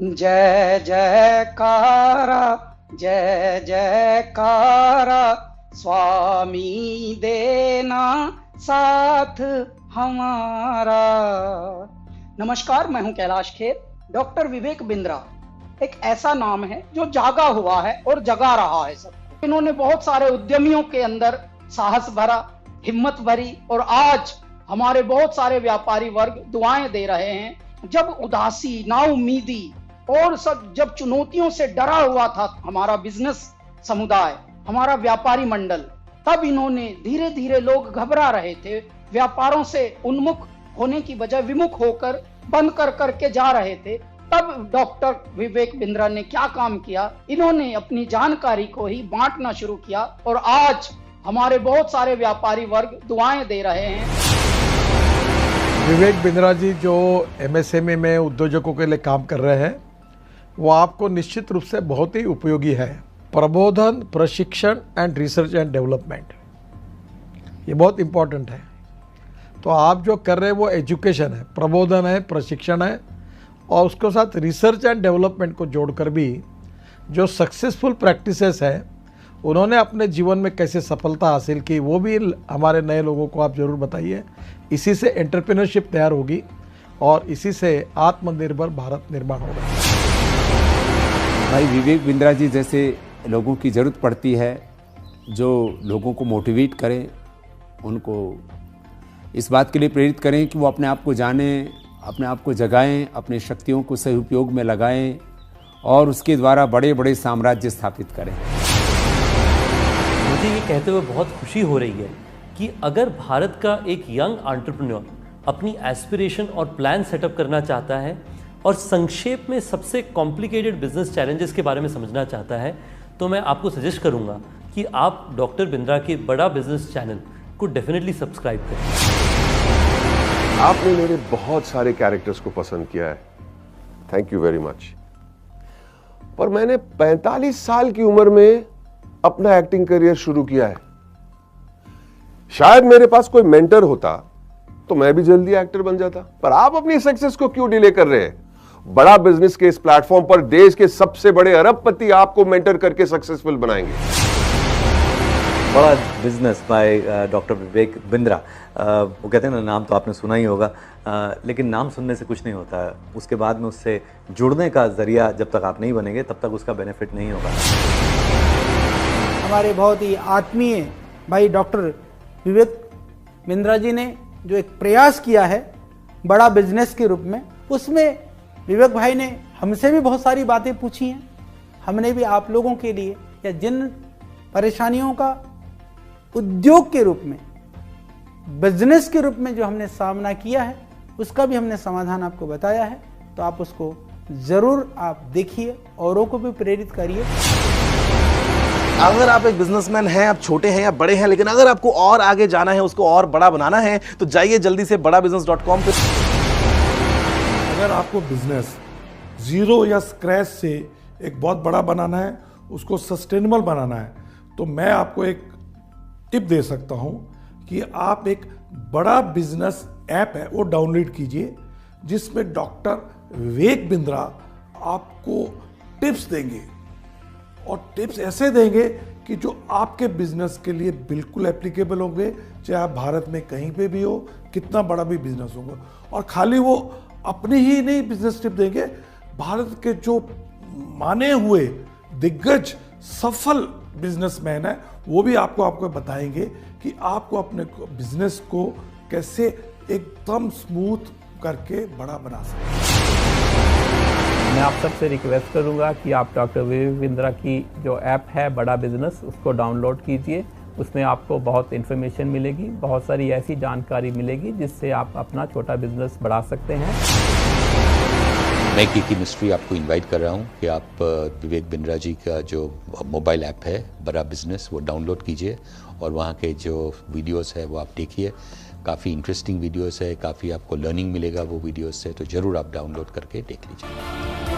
जय जयकारा जय जयकारा, स्वामी देना साथ हमारा। नमस्कार, मैं हूं कैलाश खेर। डॉक्टर विवेक बिंद्रा एक ऐसा नाम है जो जागा हुआ है और जगा रहा है सब। इन्होंने बहुत सारे उद्यमियों के अंदर साहस भरा, हिम्मत भरी, और आज हमारे बहुत सारे व्यापारी वर्ग दुआएं दे रहे हैं। जब उदासी, नाउमीदी और सब जब चुनौतियों से डरा हुआ था हमारा बिजनेस समुदाय, हमारा व्यापारी मंडल, तब इन्होंने धीरे धीरे, लोग घबरा रहे थे, व्यापारों से उन्मुख होने की बजाय विमुख होकर बंद कर करके जा रहे थे, तब डॉक्टर विवेक बिंद्रा ने क्या काम किया, इन्होंने अपनी जानकारी को ही बांटना शुरू किया और आज हमारे बहुत सारे व्यापारी वर्ग दुआएं दे रहे हैं। विवेक बिंद्रा जी जो एमएसएमई में उद्योजकों के लिए काम कर रहे हैं, वो आपको निश्चित रूप से बहुत ही उपयोगी है। प्रबोधन, प्रशिक्षण एंड रिसर्च एंड डेवलपमेंट, ये बहुत इम्पोर्टेंट है। तो आप जो कर रहे हैं वो एजुकेशन है, प्रबोधन है, प्रशिक्षण है, और उसके साथ रिसर्च एंड डेवलपमेंट को जोड़कर भी जो सक्सेसफुल प्रैक्टिसेस है, उन्होंने अपने जीवन में कैसे सफलता हासिल की, वो भी हमारे नए लोगों को आप ज़रूर बताइए। इसी से एंटरप्रेन्योरशिप तैयार होगी और इसी से आत्मनिर्भर भारत निर्माण होगा। भाई विवेक बिंद्रा जी जैसे लोगों की ज़रूरत पड़ती है, जो लोगों को मोटिवेट करें, उनको इस बात के लिए प्रेरित करें कि वो अपने आप को जानें, अपने आप को जगाएं, अपनी शक्तियों को सही उपयोग में लगाएं और उसके द्वारा बड़े बड़े साम्राज्य स्थापित करें। मुझे ये कहते हुए बहुत खुशी हो रही है कि अगर भारत का एक यंग एंटरप्रेन्योर अपनी एस्पिरेशन और प्लान सेटअप करना चाहता है और संक्षेप में सबसे कॉम्प्लिकेटेड बिजनेस चैलेंजेस के बारे में समझना चाहता है, तो मैं आपको सजेस्ट करूंगा कि आप डॉक्टर बिंद्रा के बड़ा बिजनेस चैनल को डेफिनेटली सब्सक्राइब करें। आपने मेरे बहुत सारे कैरेक्टर्स को पसंद किया है, थैंक यू वेरी मच। पर मैंने 45 साल की उम्र में अपना एक्टिंग करियर शुरू किया है। शायद मेरे पास कोई मेंटर होता तो मैं भी जल्दी एक्टर बन जाता। पर आप अपनी सक्सेस को क्यों डिले कर रहे हैं? बड़ा बिजनेस के इस प्लेटफॉर्म पर देश के सबसे बड़े अरबपति आपको मेंटर करके सक्सेसफुल बनाएंगे। बड़ा business by doctor Vivek Bindra. वो कहते हैं ना, नाम तो आपने सुना ही होगा, लेकिन नाम सुनने से कुछ नहीं होता है। उसके बाद में उससे जुड़ने का जरिया जब तक आप नहीं बनेंगे तब तक उसका बेनिफिट नहीं होगा। हमारे बहुत ही आत्मीय भाई डॉक्टर विवेक बिंद्रा जी ने जो एक प्रयास किया है बड़ा बिजनेस के रूप में, उसमें विवेक भाई ने हमसे भी बहुत सारी बातें पूछी हैं। हमने भी आप लोगों के लिए, या जिन परेशानियों का उद्योग के रूप में, बिजनेस के रूप में जो हमने सामना किया है, उसका भी हमने समाधान आपको बताया है। तो आप उसको ज़रूर आप देखिए, औरों को भी प्रेरित करिए। अगर आप एक बिजनेसमैन हैं, आप छोटे हैं या बड़े हैं, लेकिन अगर आपको और आगे जाना है, उसको और बड़ा बनाना है, तो जाइए जल्दी से badabusiness.com पे। अगर आपको बिजनेस जीरो या स्क्रैच से एक बहुत बड़ा बनाना है, उसको सस्टेनेबल बनाना है, तो मैं आपको एक टिप दे सकता हूं कि आप एक बड़ा बिजनेस ऐप है वो डाउनलोड कीजिए, जिसमें डॉक्टर विवेक बिंद्रा आपको टिप्स देंगे, और टिप्स ऐसे देंगे कि जो आपके बिजनेस के लिए बिल्कुल एप्लीकेबल होंगे, चाहे आप भारत में कहीं पे भी हो, कितना बड़ा भी बिजनेस होगा। और खाली वो अपनी ही नहीं बिजनेस टिप देंगे, भारत के जो माने हुए दिग्गज सफल बिजनेसमैन है, वो भी आपको बताएंगे कि आपको अपने बिजनेस को कैसे एकदम स्मूथ करके बड़ा बना सकते। मैं आप सबसे रिक्वेस्ट करूंगा कि आप डॉक्टर विवेक बिंद्रा की जो ऐप है बड़ा बिजनेस, उसको डाउनलोड कीजिए। उसमें आपको बहुत इन्फॉर्मेशन मिलेगी, बहुत सारी ऐसी जानकारी मिलेगी जिससे आप अपना छोटा बिजनेस बढ़ा सकते हैं। मैं की केमिस्ट्री आपको इनवाइट कर रहा हूं कि आप विवेक बिंद्रा जी का जो मोबाइल ऐप है बड़ा बिजनेस, वो डाउनलोड कीजिए और वहाँ के जो वीडियोस है वो आप देखिए। काफ़ी इंटरेस्टिंग वीडियोस है, काफ़ी आपको लर्निंग मिलेगा वो वीडियोस से, तो ज़रूर आप डाउनलोड करके देख लीजिए।